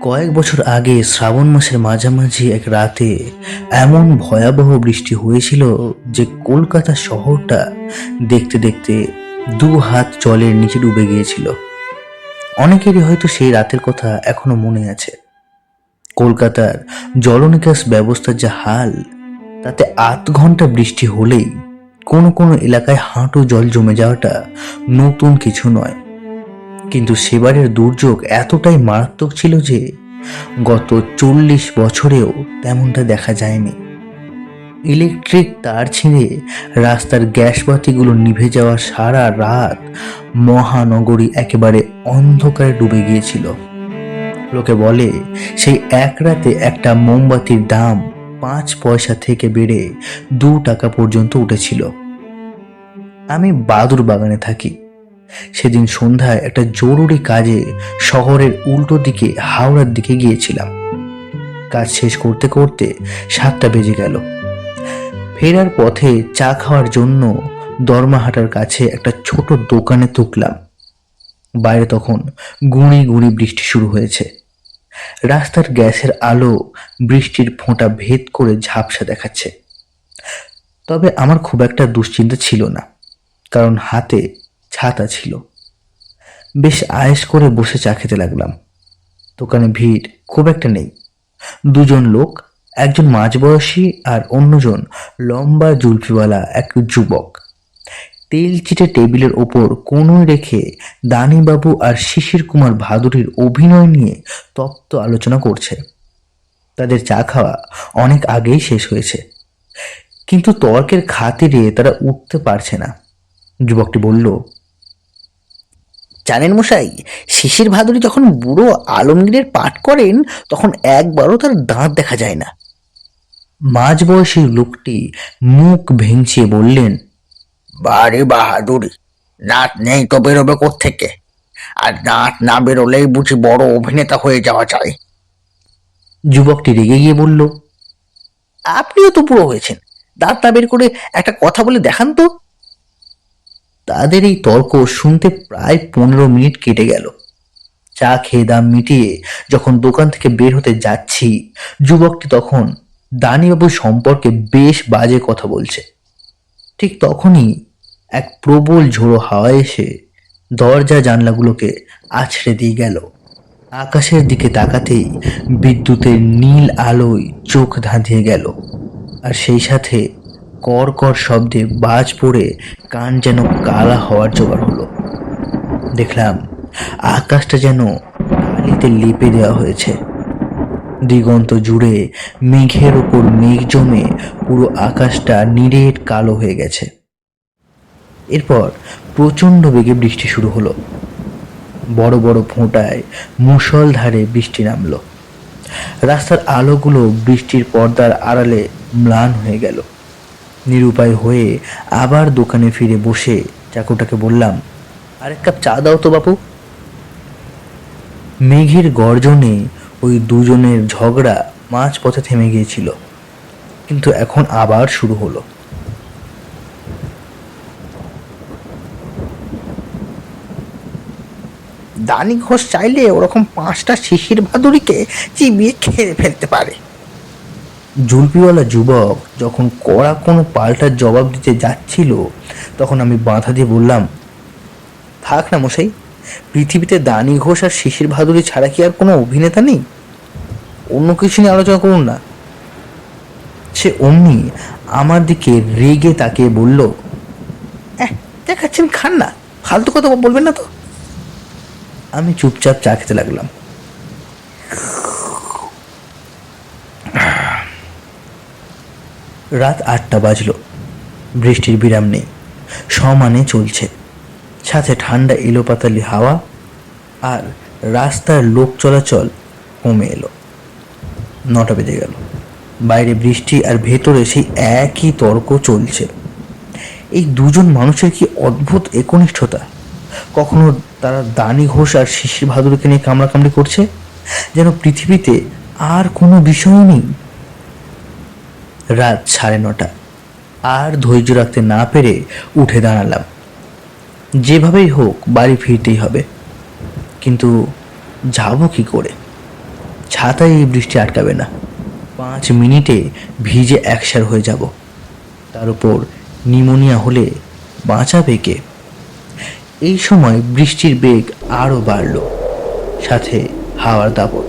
কয়েক বছর আগে শ্রাবণ মাসের মাঝামাঝি এক রাতে এমন ভয়াবহ বৃষ্টি হয়েছিল যে কলকাতা শহরটা দেখতে দেখতে 2 হাত জলের নিচে ডুবে গিয়েছিল। অনেকেরই হয়তো সেই রাতের কথা এখনো মনে আছে। কলকাতার জলনিকাশ ব্যবস্থার যা হাল, তাতে 8 ঘন্টা বৃষ্টি হলেই কোনো কোনো এলাকায় হাঁটু জল জমে যাওয়াটা নতুন কিছু নয়। কিন্তু সেবারের দুর্যোগ এতটাই মারাত্মক ছিল যে গত 40 বছরেও তেমনটা দেখা যায়নি। ইলেকট্রিক তার ছিঁড়ে রাস্তার গ্যাস বাতিগুলো নিভে যাওয়া সারা রাত মহানগরী একেবারে অন্ধকারে ডুবে গিয়েছিল। লোকে বলে সেই এক রাতে একটা মোমবাতির দাম 5 পয়সা থেকে বেড়ে 2 টাকা পর্যন্ত উঠেছিল। আমি বাদুর বাগানে থাকি। সেদিন সন্ধ্যায় একটা জরুরি কাজে শহরের উল্টো দিকে হাওড়ার দিকে গিয়েছিলাম। কাজ শেষ করতে করতে 7টা বেজে গেল। ফেরার পথে চা খাওয়ার জন্য দরমাহাটার কাছে একটা ছোট দোকানে তুকলাম। বাইরে তখন গুঁড়ি গুঁড়ি বৃষ্টি শুরু হয়েছে। রাস্তার গ্যাসের আলো বৃষ্টির ফোঁটা ভেদ করে ঝাপসা দেখাচ্ছে। তবে আমার খুব একটা দুশ্চিন্তা ছিল না, কারণ হাতে ছাতা ছিল। বেশ আয়েশ করে বসে চা খেতে লাগলাম। দোকানে ভিড় খুব একটা নেই। 2জন লোক, একজন মাঝবয়সী আর অন্যজন লম্বা জুলফিওয়ালা এক যুবক, তেল চিটে টেবিলের ওপর কোনোই রেখে দানিবাবু আর শিশির কুমার ভাদুরীর অভিনয় নিয়ে তপ্ত আলোচনা করছে। তাদের চা খাওয়া অনেক আগেই শেষ হয়েছে, কিন্তু তর্কের খাতিরে তারা উঠতে পারছে না। যুবকটি বলল, জানেন মশাই, শিশির ভাদুরী যখন বুড়ো আলমগীরের পাঠ করেন তখন একবারও তার দাঁত দেখা যায় না। মাঝবয়সী লোকটি মুখ ভেঙচিয়ে বললেন, বারে বাহাদুরি, দাঁত নেই তো বেরোবে কোত্থেকে? আর দাঁত না বেরোলেই বুঝি বড় অভিনেতা হয়ে যাওয়া যায়? যুবকটি রেগে গিয়ে বলল, আপনিও তো বুড়ো হয়েছেন, দাঁত না বের করে একটা কথা বলে দেখান তো। তাদের এই তর্ক শুনতে প্রায় 15 মিনিট কেটে গেল। চা খেয়ে দাম মিটিয়ে যখন দোকান থেকে বের হতে যাচ্ছি, যুবকটি তখন দানিবাবু সম্পর্কে বেশ বাজে কথা বলছে। ঠিক তখনই এক প্রবল ঝোড়ো হাওয়া এসে দরজা জানলাগুলোকে আছড়ে দিয়ে গেল। আকাশের দিকে তাকাতেই বিদ্যুতের নীল আলোয় চোখ ধাঁধিয়ে গেল, আর সেই সাথে কর কর শব্দে বাজ পড়ে কান যেন কালা হওয়ার জোগাড় হলো। দেখলাম আকাশটা যেন কালিতে লেপে দেওয়া হয়েছে। দিগন্ত জুড়ে মেঘের ওপর মেঘ জমে পুরো আকাশটা নিরেট কালো হয়ে গেছে। এরপর প্রচণ্ড বেগে বৃষ্টি শুরু হলো। বড় বড় ফোঁটায় মুষলধারে বৃষ্টি নামলো। রাস্তার আলোগুলো বৃষ্টির পর্দার আড়ালে ম্লান হয়ে গেল। নিরুপায় হয়ে আবার দোকানে ফিরে বসে চাকুটাকে বললাম, আরেক কাপ চা দাও তো বাপু। মেঘের গর্জনে ওই 2জনের ঝগড়া মাঝ পথে থেমে গিয়েছিল, কিন্তু এখন আবার শুরু হলো। দানি ঘোষ চাইলে ওরকম 5টা শিশির ভাদুরীকে চিবিয়ে খেয়ে ফেলতে পারে। জুলপিওয়ালা যুবক যখন কড়া কোনো পাল্টার জবাব দিতে যাচ্ছিল, তখন আমি বাধা দিয়ে বললাম, থাক না মশাই, পৃথিবীতে দানি ঘোষ আর শিশির ভাদুরী ছাড়া কি আর কোনো অভিনেতা নেই? অন্য কিছু নিয়ে আলোচনা করুন না। সে অমনি আমার দিকে রেগে তাকিয়ে বলল, দেখাচ্ছেন খান না, ফালতু কথা বলবেন না তো। আমি চুপচাপ চা খেতে লাগলাম। রাত 8টা বাজলো। বৃষ্টির বিরাম নেই, সমানে চলছে। সাথে ঠান্ডা এলোপাতালি হাওয়া, আর রাস্তার লোক চলাচল কমে এলো। 9টা বেজে গেল। বাইরে বৃষ্টি আর ভেতরে সেই একই তর্ক চলছে। এই 2জন মানুষের কি অদ্ভুত একনিষ্ঠতা! কখনো তারা দানি ঘোষ আর শিশির ভাদুরীকে নিয়ে কামড়াকামড়ি করছে, যেন পৃথিবীতে আর কোনো বিষয় নেই। রাত 9:30। আর ধৈর্য রাখতে না পেরে উঠে দাঁড়ালাম। যেভাবেই হোক বাড়ি ফিরতেই হবে, কিন্তু যাব কি করে? ছাতায় এই বৃষ্টি আটকাবে না। 5 মিনিটে ভিজে একসার হয়ে যাব। তার উপর নিউমোনিয়া হলে বাঁচাবে কে? এই সময় বৃষ্টির বেগ আরও বাড়ল, সাথে হাওয়ার দাপট।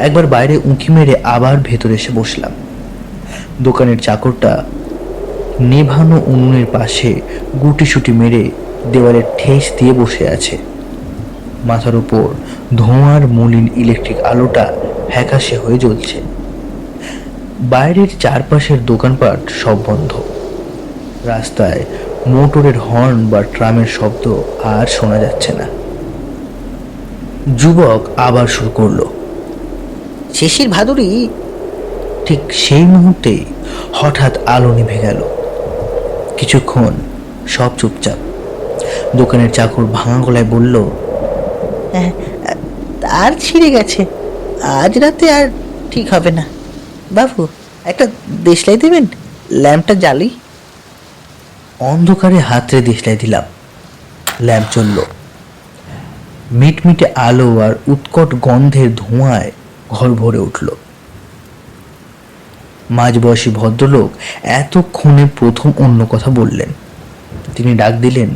একবার বাইরে উঁকি মেরে আবার ভেতরে এসে বসলাম। দোকানের চাকরটা নেভানো উনুনের পাশে গুটিসুটি মেরে দেওয়ালে ঠেস দিয়ে বসে আছে। মাথার উপর ধোঁয়ার মলিন ইলেকট্রিক আলোটা ফ্যাকাশে হয়ে জ্বলছে। বাইরের চারপাশের দোকানপাট সব বন্ধ। রাস্তায় মোটরের হর্ন বা ট্রামের শব্দ আর শোনা যাচ্ছে না। যুবক আবার শুরু করলো, শিশির ভাদুরী। ঠিক সেই মুহূর্তে হঠাৎ আলো নিভে গেল। কিছুক্ষণ সব চুপচাপ। দোকানের চাকর ভাঙা গলায় বলল, তার ছিঁড়ে গেছে, আজ রাতে আর ঠিক হবে না। বাবু, একটা দেশলাই দেবেন, ল্যাম্পটা জ্বালি। অন্ধকারে হাতড়ে দেশলাই দিলাম। ল্যাম্প জ্বলল। মিটমিটে আলো আর উৎকট গন্ধের ধোঁয়ায় ঘর ভরে উঠল। মাঝবয়সী ভদ্রলোক এতক্ষণে প্রথম অন্য কথা বললেন। তিনি ডাক দিলেন,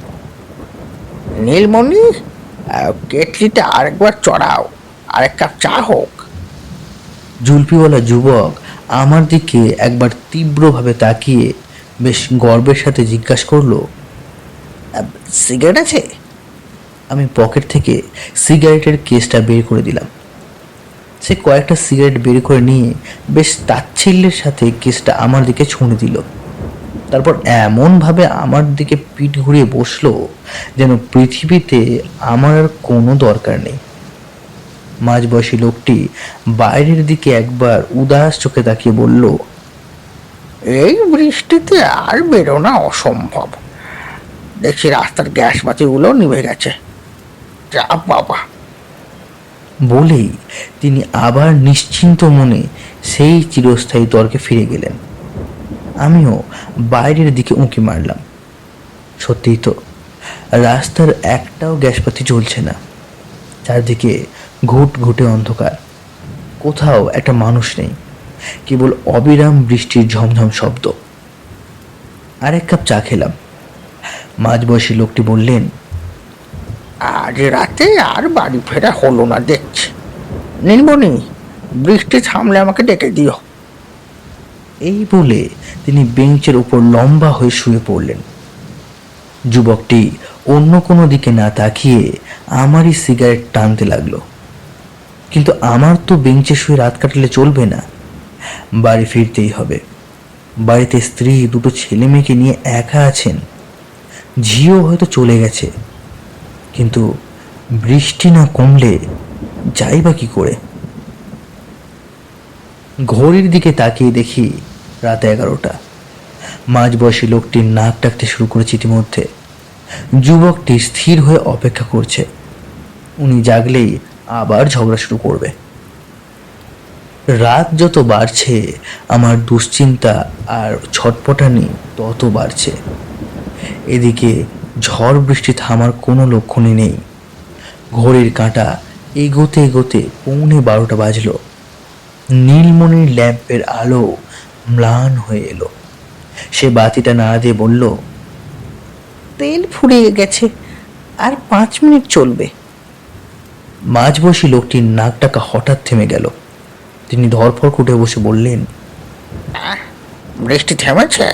নীলমণি, কেটলিটা আরেকবার চড়াও, আর এক কাপ চা হোক। জুলপিওয়ালা যুবক আমার দিকে একবার তীব্রভাবে তাকিয়ে বেশ গর্বের সাথে জিজ্ঞাসা করলো, সিগারেট আছে? আমি পকেট থেকে সিগারেটের কেসটা বের করে দিলাম। সে কয়েকটা সিগারেট বের করে নিয়ে বেশ তাচ্ছিল্যের সাথে কেসটা আমার দিকে ছুঁড়ে দিল। তারপর এমনভাবে আমার দিকে পিঠ ঘুরিয়ে বসলো যেন পৃথিবীতে আমার আর কোনো দরকার নেই। মাঝবয়সী লোকটি বাইরের দিকে একবার উদাস চোখে তাকিয়ে বলল, এই বৃষ্টিতে আর বেরোনা অসম্ভব। দেখছি রাস্তার গ্যাস বাতিগুলো নিভে গেছে। যা বাবা। বলেই তিনি আবার নিশ্চিন্ত মনে সেই চিরস্থায়ী তর্কে ফিরে গেলেন। আমিও বাইরের দিকে উঁকি মারলাম। সত্যিই তো, রাস্তার একটাও গ্যাসপাতি জ্বলছে না। চারদিকে ঘুট ঘুটে অন্ধকার। কোথাও একটা মানুষ নেই, কেবল অবিরাম বৃষ্টির ঝমঝম শব্দ। আর এক কাপ চা খেলাম। মাঝবয়সী লোকটি বললেন, আজ রাতে আর বাড়ি ফেরা হলো না দেখছি। নীলমণি, বৃষ্টি থামলে আমাকে ডেকে দিও। এই বলে তিনি বেঞ্চের উপর লম্বা হয়ে শুয়ে পড়লেন। যুবকটি অন্য কোনো দিকে না তাকিয়ে আমারই সিগারেট টানতে লাগলো। কিন্তু আমার তো বেঞ্চে শুয়ে রাত কাটালে চলবে না, বাড়ি ফিরতেই হবে। বাড়িতে স্ত্রী, দুটো ছেলে মেয়েকে নিয়ে একা আছেন। ঝিও হয়তো চলে গেছে, কিন্তু বৃষ্টি না কমলে যাই বা কি করে? ঘড়ির দিকে তাকিয়ে দেখি রাত 11টা। মাঝবয়সী লোকটির নাক ডাকতে শুরু করেছে ইতিমধ্যে। যুবকটি স্থির হয়ে অপেক্ষা করছে। উনি জাগলেই আবার ঝগড়া শুরু করবে। রাত যত বাড়ছে আমার দুশ্চিন্তা আর ছটপটানি তত বাড়ছে। এদিকে ঝড় বৃষ্টি থামার কোনো লক্ষণই নেই। ঘড়ির কাঁটা এগোতে এগোতে 11:15 বাজলো। নীলমণির ল্যাম্পের আলো ম্লান হয়ে এলো। সে বাতিটা নাড়া দিয়ে বলল, তেল ফুরিয়ে গেছে, আর 5 মিনিট চলবে। মাঝবয়সী লোকটির নাক ডাকা হঠাৎ থেমে গেল। তিনি ধরফর উঠে বসে বললেন, বৃষ্টি থেমেছে?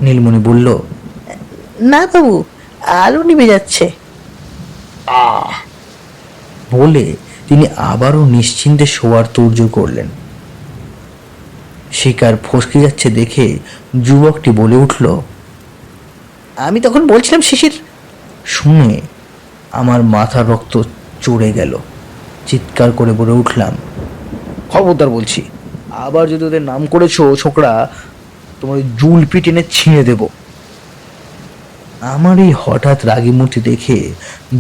নীলমণি বলল, না বাবু, আলো নিভে যাচ্ছে। বলে তিনি আবারও নিশ্চিন্তে শোয়ার তোড়জোড় করলেন। শিকার ফসকে যাচ্ছে দেখে যুবকটি বলে উঠল, আমি তখন বলছিলাম শিশির। শুনে আমার মাথার রক্ত চড়ে গেল। চিৎকার করে বলে উঠলাম, খবরদার বলছি, আবার যদি ওদের নাম করেছো ছোকরা, তোমার জুলপি টেনে ছিঁড়ে দেব। আমার এই হঠাৎ রাগী মূর্তি দেখে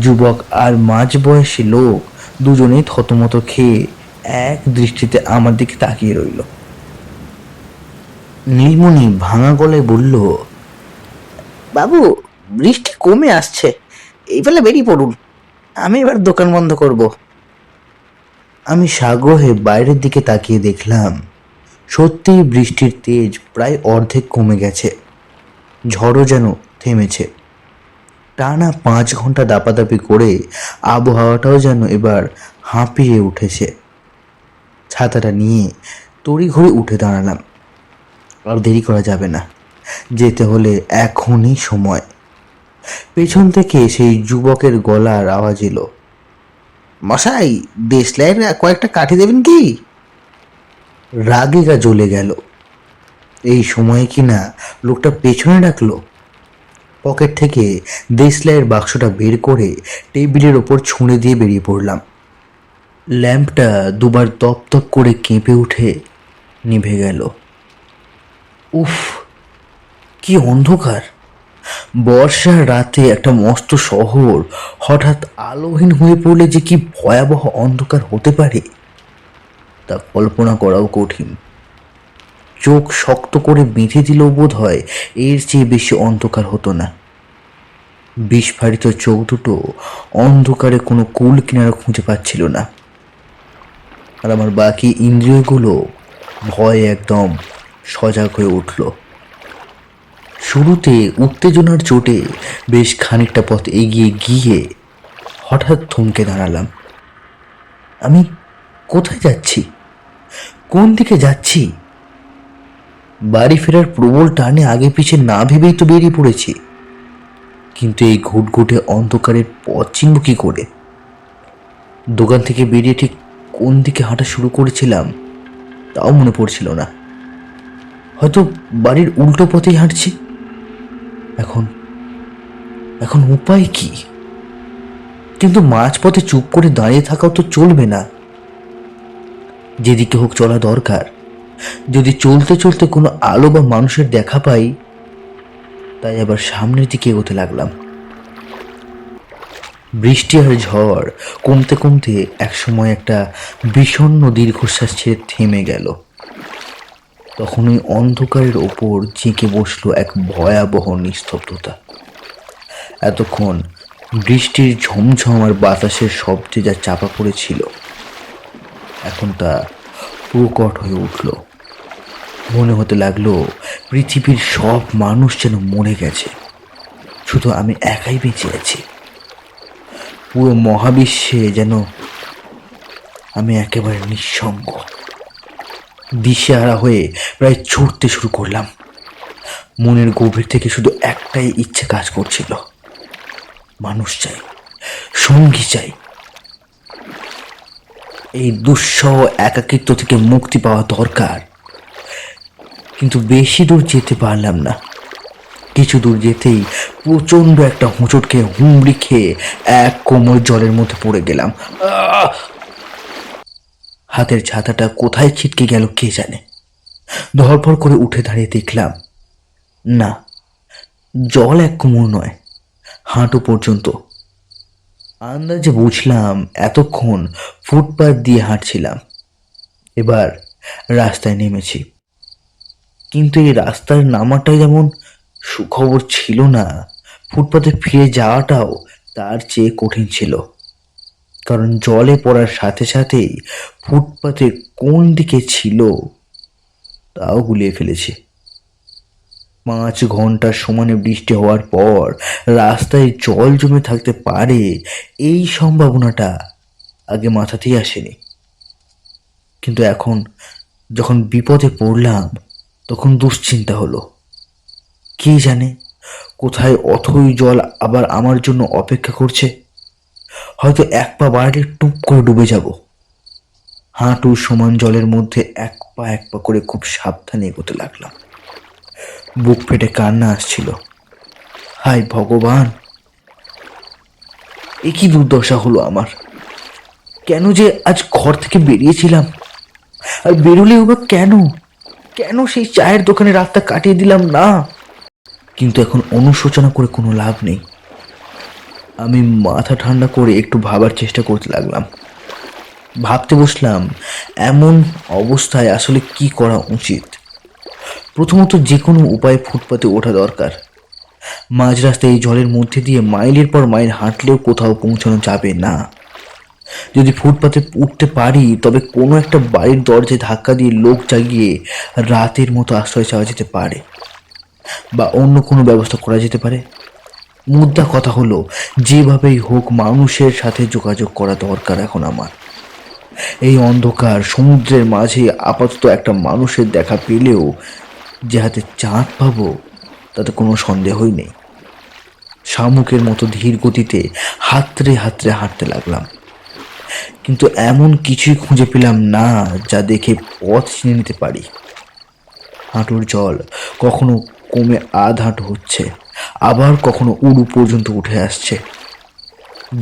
যুবক আর মাঝবয়সী লোক দুজনেই থতমত খেয়ে এক দৃষ্টিতে আমার দিকে তাকিয়ে রইল। নীলমণি ভাঙা গলায় বলল, বাবু, বৃষ্টি কমে আসছে, এই বেলা বেরিয়ে পড়ুন, আমি এবার দোকান বন্ধ করব। আমি সাগ্রহে বাইরের দিকে তাকিয়ে দেখলাম সত্যিই বৃষ্টির তেজ প্রায় অর্ধেক কমে গেছে। ঝড়ও যেন থেমেছে। টানা 5 ঘন্টা দাপাদাপি করে আবহাওয়াটাও যেন এবার হাঁপিয়ে উঠেছে। ছাতাটা নিয়ে তড়িঘড়ি উঠে দাঁড়ালাম। আর দেরি করা যাবে না, যেতে হলে এখনই সময়। পেছন থেকে সেই যুবকের গলার আওয়াজ এলো, মশাই দেশলাইয়ের কয়েকটা কাঠি দেবেন কি? রাগে গা জ্বলে গেল। এই সময়ে কিনা লোকটা পেছনে ডাকলো। পকেট থেকে দেশলাইয়ের বাক্সটা বের করে টেবিলের ওপর ছুঁড়ে দিয়ে বেরিয়ে পড়লাম। ল্যাম্পটা দুবার তপ তপ করে কেঁপে উঠে নিভে গেল। উফ, কি অন্ধকার! বর্ষার রাতে একটা মস্ত শহর হঠাৎ আলোহীন হয়ে পড়লে যে কি ভয়াবহ অন্ধকার হতে পারে তা কল্পনা করাও কঠিন। চোখ শক্ত করে বেঁধে দিলেও বোধ হয় এর চেয়ে বেশি অন্ধকার হতো না। বিস্ফারিত চোখ দুটো অন্ধকারে কোনো কুল কিনারা খুঁজে পাচ্ছিল না। আর আমার বাকি ইন্দ্রিয়গুলো ভয়ে একদম সজাগ হয়ে উঠল। শুরুতে উত্তেজনার চোটে বেশ খানিকটা পথ এগিয়ে গিয়ে হঠাৎ থমকে দাঁড়ালাম। আমি কোথায় যাচ্ছি? কোন দিকে যাচ্ছি? বাড়ি ফেরার প্রবল টানে আগে পিছে না ভেবেই তো বেরিয়ে পড়েছি, কিন্তু এই ঘুটঘুটে অন্ধকারের পথ চিনব কি করে? দোকান থেকে বেরিয়ে ঠিক কোন দিকে হাঁটা শুরু করেছিলাম তাও মনে পড়ছিল না। হয়তো বাড়ির উল্টো পথেই হাঁটছি। এখন এখন উপায় কি? কিন্তু মাঝপথে চুপ করে দাঁড়িয়ে থাকাও তো চলবে না। যেদিকে হোক চলা দরকার। যদি চলতে চলতে কোনো আলো বা মানুষের দেখা পাই। তাই আবার সামনের দিকে এগোতে লাগলাম। বৃষ্টি আর ঝড় কমতে কমতে একসময় একটা বিষণ্ণ দীর্ঘশ্বাস ছেড়ে থেমে গেল। তখন ওই অন্ধকারের ওপর জেঁকে বসলো এক ভয়াবহ নিস্তব্ধতা। এতক্ষণ বৃষ্টির ঝমঝম আর বাতাসের শব্দে যা চাপা পড়েছিল, এখন তা প্রকট হয়ে উঠল। মনে হতে লাগলো পৃথিবীর সব মানুষ যেন মরে গেছে, শুধু আমি একাই বেঁচে আছি। পুরো মহাবিশ্বে যেন আমি একেবারে নিঃসঙ্গ। দিশেহারা হয়ে প্রায় ছুটতে শুরু করলাম। মনের গভীর থেকে শুধু একটাই ইচ্ছে কাজ করছিল, মানুষ চাই, সঙ্গী চাই। এই দুঃসহ একাকিত্ব থেকে মুক্তি পাওয়া দরকার। কিন্তু বেশি দূর যেতে পারলাম না। কিছু দূর যেতেই প্রচন্ড একটা হোঁচট খেয়ে হুমড়ি খেয়ে এক কোমর জলের মধ্যে পড়ে গেলাম। হাতের ছাতাটা কোথায় ছিটকে গেল কে জানে। ধরপড় করে উঠে দাঁড়িয়ে দেখলাম, না, জল এক কোমর নয়, হাঁটু পর্যন্ত। আন্দাজে বুঝলাম এতক্ষণ ফুটপাত দিয়ে হাঁটছিলাম, এবার রাস্তায় নেমেছি। কিন্তু এই রাস্তার নামাটাই যেমন সুখবর ছিল না, ফুটপাতে ফিরে যাওয়াটাও তার চেয়ে কঠিন ছিল। কারণ জলে পড়ার সাথে সাথেই ফুটপাতের কোন দিকে ছিল তাও গুলিয়ে ফেলেছি। 5 ঘন্টা সমানে বৃষ্টি হওয়ার পর রাস্তায় জল জমে থাকতে পারে এই সম্ভাবনাটা আগে মাথাতেই আসেনি। কিন্তু এখন যখন বিপদে পড়লাম তখন দুশ্চিন্তা হলো। কে জানে কোথায় অথই জল আবার আমার জন্য অপেক্ষা করছে। হয়তো এক পা বাড়লে টুপ করে ডুবে যাব। হাঁটু সমান জলের মধ্যে এক পা করে খুব সাবধানে এগোতে লাগলাম। বুক ফেটে কান্না আসছিল। হায় ভগবান, এ কি দুর্দশা হলো আমার! কেন যে আজ ঘর থেকে বেরিয়েছিলাম, আর বেরোলেও বা কেন কেন সেই চায়ের দোকানে রাতটা কাটিয়ে দিলাম না? কিন্তু এখন অনুশোচনা করে কোনো লাভ নেই। আমি মাথা ঠান্ডা করে একটু ভাবার চেষ্টা করতে লাগলাম। ভাবতে বসলাম এমন অবস্থায় আসলে কি করা উচিত। প্রথমত যে কোনো উপায়ে ফুটপাতে ওঠা দরকার। মাঝ রাস্তায় এই জলের মধ্যে দিয়ে মাইলের পর মাইল হাঁটলেও কোথাও পৌঁছানো যাবে না। যদি ফুটপাতে উঠতে পারি তবে কোনো একটা বাড়ির দরজায় ধাক্কা দিয়ে লোক জাগিয়ে রাতের মতো আশ্রয় চাওয়া যেতে পারে, বা অন্য কোনো ব্যবস্থা করা যেতে পারে। মুদ্রা কথা হলো, যেভাবেই হোক মানুষের সাথে যোগাযোগ করা দরকার এখন আমার। এই অন্ধকার সমুদ্রের মাঝে আপাতত একটা মানুষের দেখা পেলেও যে হাতে চাঁদ পাবো তাতে কোনো সন্দেহই নেই। শামুকের মতো ধীর গতিতে হাতড়ে হাতড়ে হাঁটতে লাগলাম, কিন্তু এমন কিছুই খুঁজে পেলাম না যা দেখে পথ চিনে নিতে পারি। হাঁটুর জল কখনো কমে আধ হাঁটু হচ্ছে, আবার কখনো উড়ু পর্যন্ত উঠে আসছে।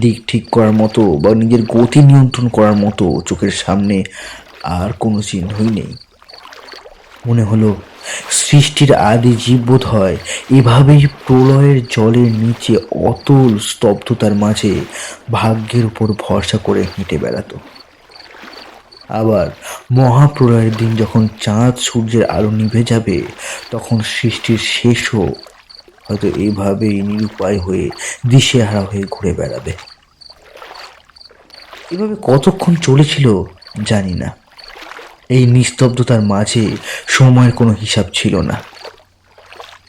দিক ঠিক করার মতো বা নিজের গতি নিয়ন্ত্রণ করার মতো চোখের সামনে আর কোনো চিহ্নই নেই। মনে হলো সৃষ্টির আদি জীববোধ হয় এভাবেই প্রলয়ের জলের নিচে অতল স্তব্ধতার মাঝে ভাগ্যের উপর ভরসা করে হেঁটে বেড়াতো। আবার মহাপ্রলয়ের দিন যখন চাঁদ সূর্যের আলো নিভে যাবে, তখন সৃষ্টির শেষও হয়তো এভাবেই নিরুপায় হয়ে দিশেহারা হয়ে ঘুরে বেড়াবে। এভাবে কতক্ষণ চলেছিল জানি না। এই নিস্তব্ধতার মাঝে সময়ের কোনো হিসাব ছিল না।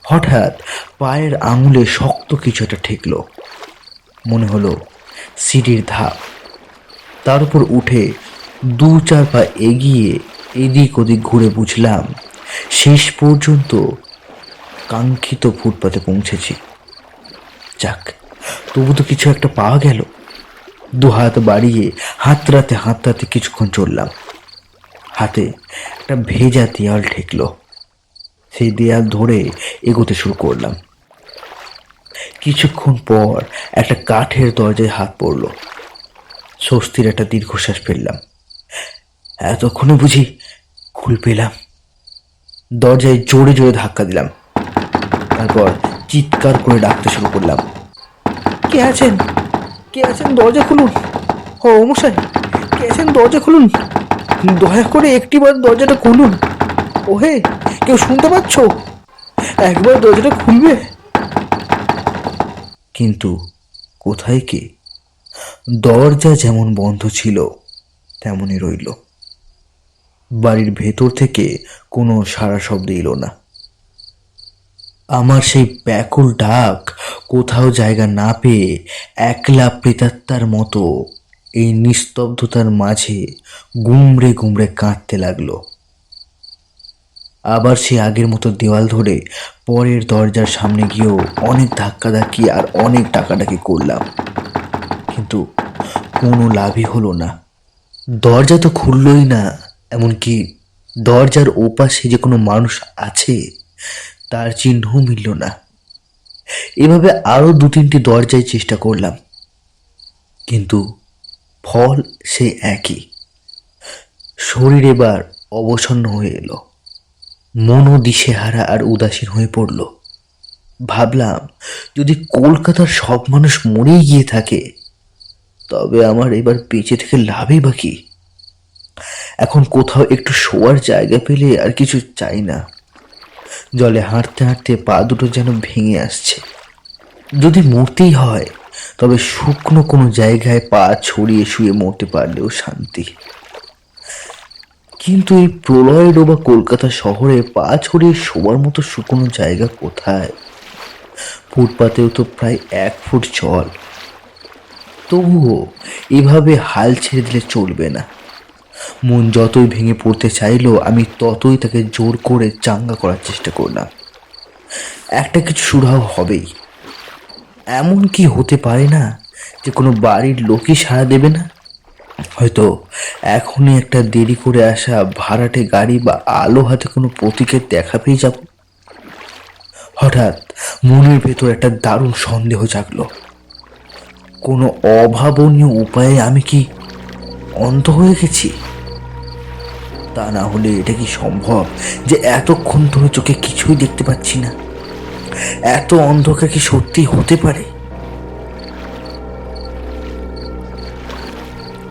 হঠাৎ পায়ের আঙুলে শক্ত কিছু একটা ঠেকল। মনে হলো সিঁড়ির ধাপ। তার উপর উঠে 2-4 পা এগিয়ে এদিক ওদিক ঘুরে বুঝলাম শেষ পর্যন্ত কাঙ্ক্ষিত ফুটপাতে পৌঁছেছি। যাক, তবু তো কিছু একটা পাওয়া গেল। 2 হাত বাড়িয়ে হাতড়াতে হাতড়াতে কিছুক্ষণ চললাম। হাতে একটা ভেজা দেয়াল ঠেকলো। সেই দেয়াল ধরে এগোতে শুরু করলাম। কিছুক্ষণ পর একটা কাঠের দরজায় হাত পড়ল। স্বস্তির একটা দীর্ঘশ্বাস ফেললাম। এতক্ষণে বুঝি খুল পেলাম। দরজায় জোরে জোরে ধাক্কা দিলাম। তারপর চিৎকার করে ডাকতে শুরু করলাম, কে আছেন? কে আছেন? দরজা খুলুন। ও মশাই, কে আছেন? দরজা খুলুন, দয়া করে একটিবার দরজাটা খুলুন। ওহে, কেউ শুনতে পাচ্ছ? একবার দরজাটা খুলবে। কিন্তু কোথায় কে? দরজা যেমন বন্ধ ছিল তেমনই রইল। বাড়ির ভেতর থেকে কোনো সাড়া শব্দ এলো না। আমার সেই ব্যাকুল ডাক কোথাও জায়গা না পেয়ে একলা প্রেতাত্মার মতো এই নিস্তব্ধতার মাঝে গুমড়ে গুমড়ে কাঁদতে লাগলো। আবার সে আগের মতো দেওয়াল ধরে পরের দরজার সামনে গিয়েও অনেক ধাক্কাধাক্কি আর অনেক ডাকাডাকি করলাম, কিন্তু কোনো লাভই হলো না। দরজা তো খুললই না, এমনকি দরজার ওপাশে যে কোনো মানুষ আছে তার চিহ্নও মিলল না। এভাবে আরো 2-3টি দরজায় চেষ্টা করলাম, কিন্তু ফল সে একই। শরীর এবার অবসন্ন হয়ে এলো, মনও দিশেহারা আর উদাসীন হয়ে পড়ল। ভাবলাম, যদি কলকাতার সব মানুষ মরেই গিয়ে থাকে তবে আমার এবার বেঁচে থেকে লাভই বা কি? এখন কোথাও একটু শোয়ার জায়গা পেলে আর কিছু চাই না। জলে হাঁটতে হাঁটতে পা দুটো যেন ভেঙে আসছে। যদি মরতেই হয় তবে শুকনো কোনো জায়গায় পা ছড়িয়ে শুয়ে মরতে পারলেও শান্তি। কিন্তু এই প্রলয় ডোবা কলকাতা শহরে পা ছড়িয়ে শোবার মতো শুকনো জায়গা কোথায়? ফুটপাতেও তো প্রায় 1 ফুট জল। তবুও এভাবে হাল ছেড়ে দিলে চলবে না। মন যতই ভেঙে পড়তে চাইলো আমি ততই তাকে জোর করে চাঙ্গা করার চেষ্টা করলাম। একটা কিছু সুরাহ হবেই। এমন কি হতে পারে না যে কোনো বাড়ির লোকই সাড়া দেবে না? হয়তো এখনই একটা দেরি করে আসা ভাড়াটে গাড়ি বা আলো হাতে কোনো প্রতীকের দেখা পেয়ে যাব। হঠাৎ মনের ভেতর একটা দারুণ সন্দেহ জাগলো। কোনো অভাবনীয় উপায়ে আমি কি অন্ধ হয়ে গেছি? তা না হলে এটা কি সম্ভব যে এতক্ষণ ধরে চোখে কিছুই দেখতে পাচ্ছি না? এত অন্ধকার কি সত্যি হতে পারে?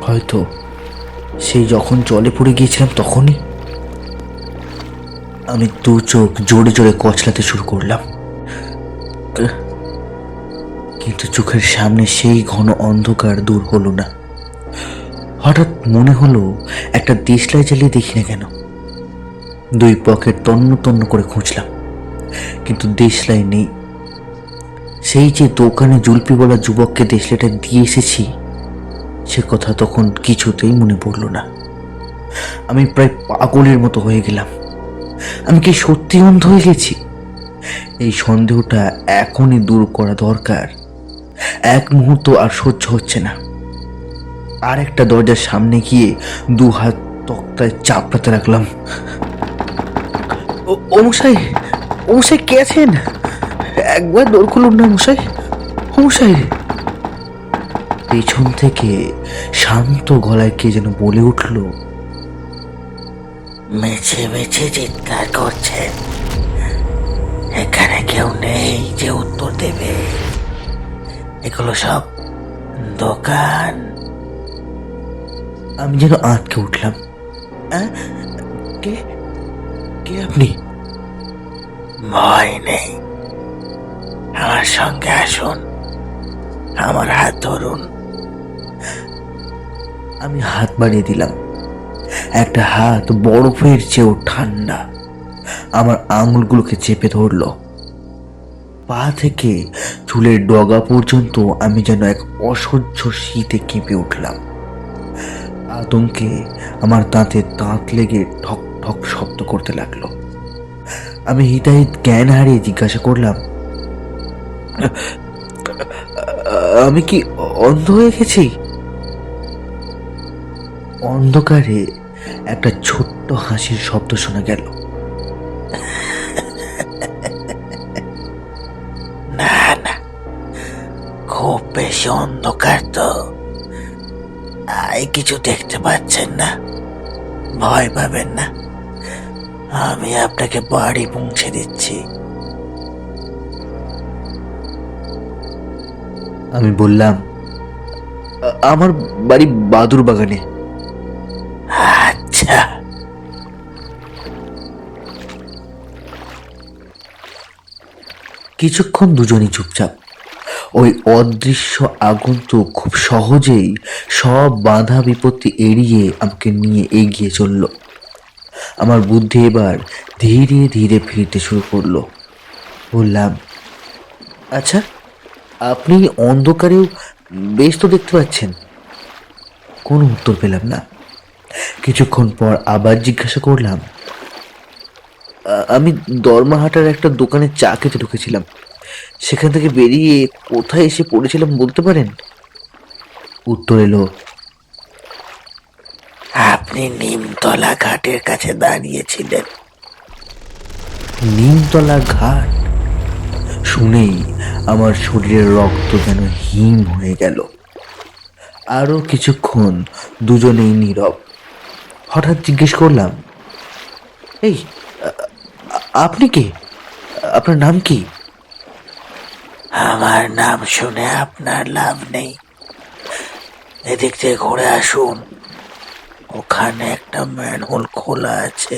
হয়তো সেই যখন জলে পড়ে গিয়েছিলাম তখনই। আমি 2 চোখ জোরে জোরে কচলাতে শুরু করলাম, কিন্তু চোখের সামনে সেই ঘন অন্ধকার দূর হলো না। হঠাৎ মনে হলো একটা দেশলাই জ্বালিয়ে দেখি না কেন। দুই পকেট তন্ন তন্ন করে খুঁজলাম, কিন্তু দেশলাই নেই। সেই যে দোকানে জুলপি বলা যুবককে দেশলাইটা দিয়ে এসেছি, সে কথা তখন কিছুতেই মনে পড়ল না। আমি প্রায় পাগলের মতো হয়ে গেলাম। আমি কি সত্যি অন্ধ হয়ে গেছি? এই সন্দেহটা এখনই দূর করা দরকার। এক মুহূর্ত আর সহ্য হচ্ছে না। আর একটা দরজার সামনে গিয়ে দু হাত তক্তায় চাপড়াতে রাখলাম। ও মশাই, ও মশাই, কে আছেন? একবার দৌড় খুলুন না মশাই, ও মশাই। পেছন থেকে শান্ত গলায় কে যেন বলে উঠল, মেছে মেছে চিৎকার করছেন, এখানে কেউ নেই যে উত্তর দেবে। এগুলো সব দোকান। আমি যেন আঁতকে উঠলাম। কে কে আপনি? ভয় নেই, আমার সঙ্গে আসুন, আমার হাত ধরুন। আমি হাত বাড়িয়ে দিলাম। একটা হাত বরফের চেয়েও ঠান্ডা আমার আঙুলগুলোকে চেপে ধরল। পা থেকে চুলের ডগা পর্যন্ত আমি যেন এক অসহ্য শীতে কেঁপে উঠলাম। আতঙ্কে আমার দাঁতে দাঁত লেগে ঠক ঠক শব্দ করতে লাগলো। আমি হিতাহিত জ্ঞান হারিয়ে জিজ্ঞাসা করলাম, আমি কি অন্ধ হয়ে গেছি? অন্ধকারে একটা ছোট্ট হাসির শব্দ শোনা গেল। না না, খুব বেশি অন্ধকার তো, তাই কিছু দেখতে পাচ্ছেন না। ভয় পাবেন না, আমি আপনাকে বাড়ি পৌঁছে দিচ্ছি। আমি বললাম, আমার বাড়ি বাদুর বাগানে। আচ্ছা। কিছুক্ষণ দুজনই চুপচাপ। ওই অদৃশ্য আগন্তুক খুব সহজেই সব বাধা বিপত্তি এড়িয়ে আমাকে নিয়ে এগিয়ে চলল। আমার বুদ্ধি এবার ধীরে ধীরে ফিরতে শুরু করলো। বললাম, আচ্ছা, আপনি অন্ধকারেও বেশ তো দেখতে পাচ্ছেন। কোনো উত্তর পেলাম না। কিছুক্ষণ পর আবার জিজ্ঞাসা করলাম, আমি দরমাহাটার একটা দোকানে চা খেতে ঢুকেছিলাম, সেখান থেকে বেরিয়ে কোথায় এসে পড়েছিলাম বলতে পারেন? উত্তর এলো, আপনি নিমতলা ঘাটের কাছে দাঁড়িয়েছিলেন। নিমতলা ঘাট। শুনেই আমার শরীরের রক্ত যেন হিম হয়ে গেল। আরো কিছুক্ষণ দুজনেই নীরব। হঠাৎ জিজ্ঞেস করলাম, এই, আপনি কে? আপনার নাম কি? আমার নাম শুনে আপনার লাভ নেই, এদিক থেকে ঘুরে আসুন। ওখানে একটা ম্যানহোল খোলা আছে,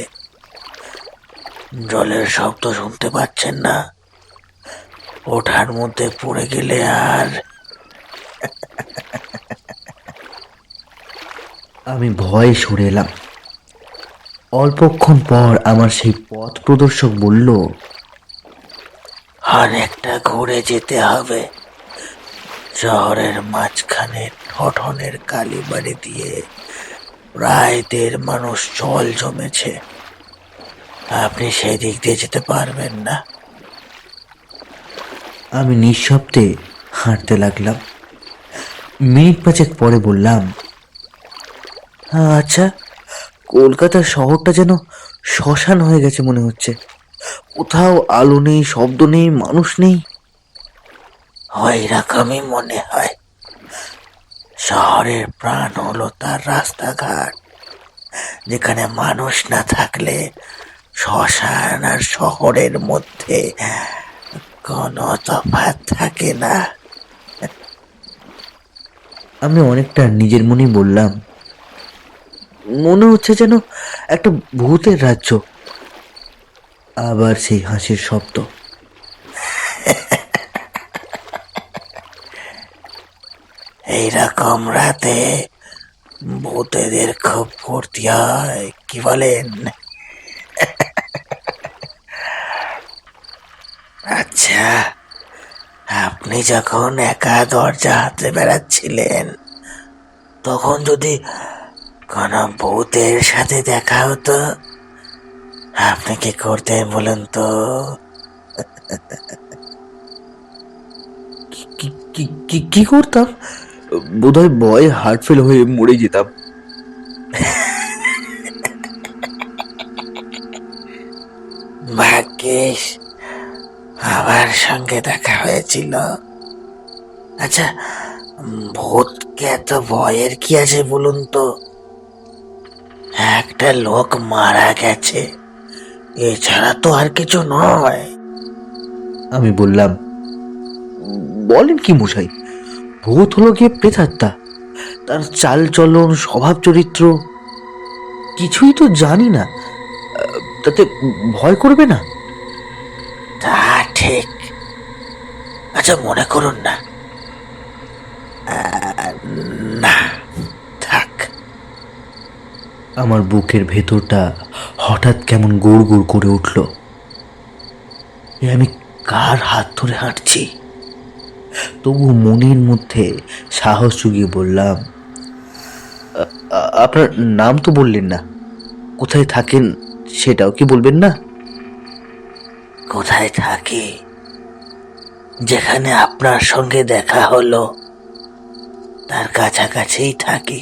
জলের শব্দ শুনতে পাচ্ছেন না? ওঠার মধ্যে পড়ে গেলে আর। আমি ভয়ে সরে এলাম। অল্পক্ষণ পর আমার সেই পথ প্রদর্শক বলল, অনেকটা ঘুরে যেতে হবে, শহরের মাঝখানে ঠঠনের কালীবাড়ি দিয়ে প্রায় 1.5 মানুষ জল জমেছে। আপনি সেদিক দিয়ে যেতে পারবেন না। আমি নিঃশব্দে হাঁটতে লাগলাম। মিনিট পাঁচেক পরে বললাম, আচ্ছা, কলকাতার শহরটা যেন শ্মশান হয়ে গেছে মনে হচ্ছে। কোথাও আলো নেই, শব্দ নেই, মানুষ নেই। ওই রকমই মনে হয়। শহরের প্রাণ হলো তার রাস্তাঘাট, যেখানে মানুষ না থাকলে শ্মশান আর শহরের মধ্যে কোনো তফাৎ থাকে না। আমি অনেকটা নিজের মনেই বললাম, মনে হচ্ছে যেন একটা ভূতের রাজ্য। আবার সেই হাসির শব্দ। এইরকম রাতে ভূতেদের খুব ফুর্তি হয়, কি বলেন? আচ্ছা, আপনি যখন একা দরজা হাতে বেড়াচ্ছিলেন, তখন যদি কোনো ভূতের সাথে দেখা হতো, আপনি কি করতেন বলুন তো? কি কি কি কি করতাম? বোধহয় ভয়ে হার্ট ফেল হয়ে মরে যেতাম। ভাগ্যিস আমার সঙ্গে দেখা হয়েছিল। আচ্ছা, ভূতকে এত ভয়ের কি আছে বলুন তো? একটা লোক মারা গেছে, এছাড়া তো আর কিছু নয়। আমি বললাম, বলেন কি মশাই? ভূত হলো গিয়ে প্রেতাত্মা। তার চাল চলন, স্বভাব চরিত্র কিছুই তো জানি না, তাতে ভয় করবে না? তা ঠিক। আচ্ছা, মনে করুন না। না, থাক। আমার বুকের ভেতরটা হঠাৎ কেমন গুড় গুড় করে উঠল। আমি কার হাত ধরে হাঁটছি? তবু মনের মধ্যে সাহস জুগিয়ে বললাম, আপনার নাম তো বললেন না, কোথায় থাকেন সেটাও কি বলবেন না? কোথায় থাকি? যেখানে আপনার সঙ্গে দেখা হলো তার কাছাকাছিই থাকি।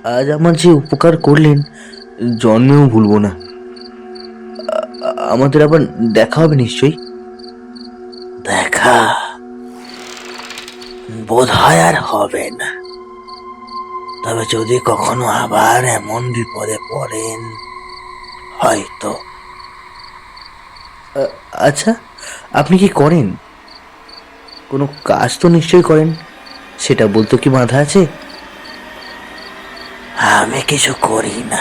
আজ আমার যে উপকার করলেন জন্মেও ভুলবো না। আমাদের আবার দেখা হবে নিশ্চয়ই। দেখা বোধ হয় আর হবে না, তবে যদি কখনো আবার এমন বিপদে পড়েন, হয়তো। আচ্ছা, আপনি কি করেন? কোনো কাজ তো নিশ্চয়ই করেন, সেটা বলতে কি বাধা আছে? আমি কিছু করি না,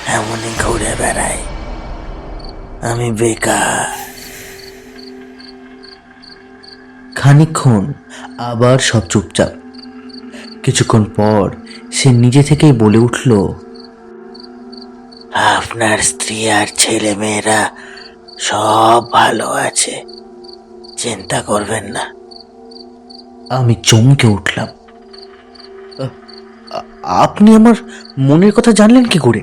এমনই ঘুরে বেড়াই। আমি বেকার। খানিকক্ষণ আবার সব চুপচাপ। কিছুক্ষণ পর সে নিজে থেকেই বলে উঠল, আপনার স্ত্রী আর ছেলে মেয়েরা সব ভালো আছে, চিন্তা করবেন না। আমি চমকে উঠলাম। আ- আপনি আমার মনের কথা জানলেন কি করে?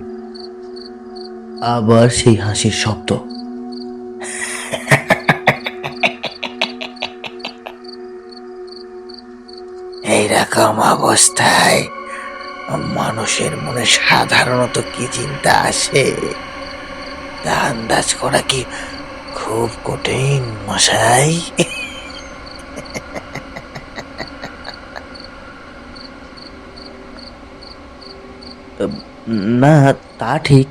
আবার সেই হাসির শব্দ। এইরকম অবস্থায় মানুষের মনে সাধারণত কি চিন্তা আসে তা আন্দাজ করা কি খুব কঠিন, মশাই? না, তা ঠিক,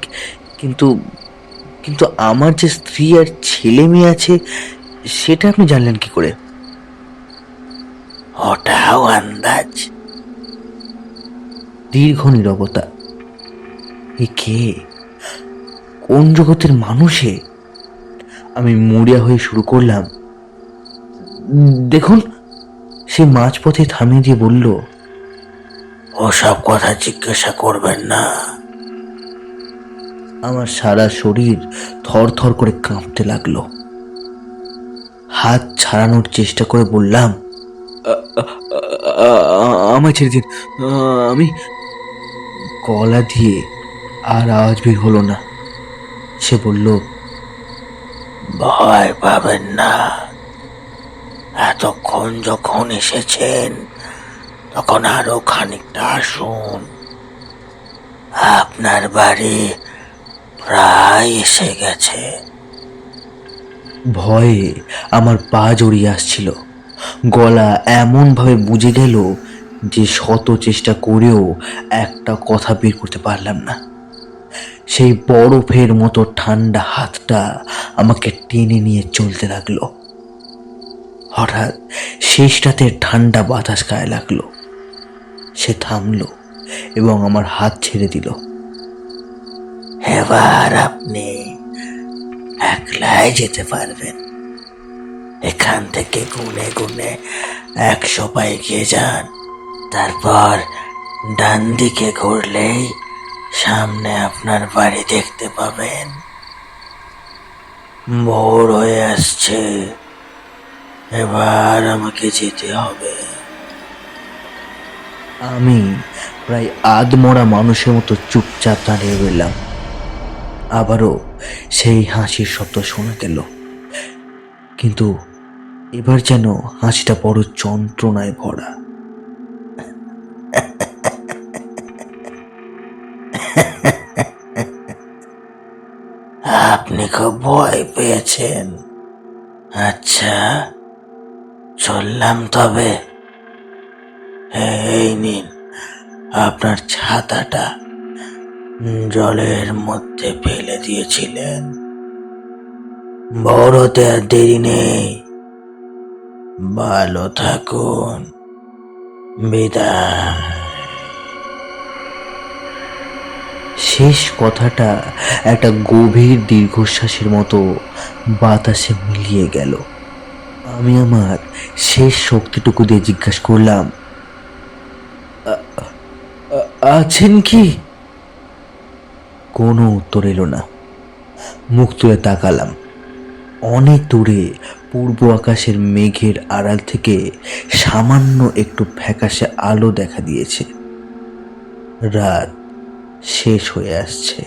কিন্তু কিন্তু আমার যে স্ত্রী আর ছেলে মেয়ে আছে সেটা আপনি জানলেন কি করে? ওটাও আন্দাজ। দীর্ঘ নীরবতা। এ কে? কোন জগতের মানুষে? আমি মরিয়া হয়ে শুরু করলাম, দেখুন। সে মাঝপথে থামিয়ে দিয়ে বলল, ওসব কথা জিজ্ঞাসা করবেন না। আমার সারা শরীর থর থর করে কাঁপতে লাগলো। হাত ছাড়ানোর চেষ্টা করে বললাম, আমায় ছেড়ে দিন, আমি। গলা দিয়ে আর আওয়াজ বের হলো না। সে বলল, ভয় পাবেন না। এতক্ষণ যখন এসেছেন, তখন আরো খানিকটা আসুন। আপনার বাড়ি প্রায় এসে গেছে। ভয়ে আমার পা জড়িয়ে আসছিল। গলা এমন ভাবে বুঝে গেল যে শত চেষ্টা করেও একটা কথা বের করতে পারলাম না। সেই বরফের মতো ঠান্ডা হাতটা আমাকে টেনে নিয়ে চলতে লাগলো। হঠাৎ শেষ রাতের ঠান্ডা বাতাস গায়ে লাগলো। সে থামলো এবং আমার হাত ছেড়ে দিল। এবার আপনি একলাই যেতে পারবেন। এখান থেকে গুনে গুনে 100 পা এগিয়ে যান। তারপর ডান দিকে ঘুরলেই সামনে আপনার বাড়ি দেখতে পাবেন। ভোর হয়ে আসছে, এবার আমাকে যেতে হবে। আমি প্রায় আধমরা মানুষের মতো চুপচাপ দাঁড়িয়ে রইলাম। আবারও সেই হাসির শব্দ শোনা গেল, কিন্তু এবার যেন হাসিটা বড় যন্ত্রণায় ভরা। আপনি খুব ভয় পেয়েছেন? আচ্ছা, চললাম তবে। এই নিন আপনার ছাতাটা, জলের মধ্যে ফেলে দিয়েছিলেন। বড়তে আর দেরি নেই, ভালো থাকুন, বিদায়। শেষ কথাটা একটা গভীর দীর্ঘশ্বাসের মতো বাতাসে মিলিয়ে গেল। আমি আমার শেষ শক্তিটুকু দিয়ে জিজ্ঞাসা করলাম, আছেন কি? কোনো উত্তর এলো না। মুখ তুলে তাকালাম। অনেক দূরে পূর্ব আকাশের মেঘের আড়াল থেকে সামান্য একটু ফ্যাকাশে আলো দেখা দিয়েছে। রাত শেষ হয়ে আসছে।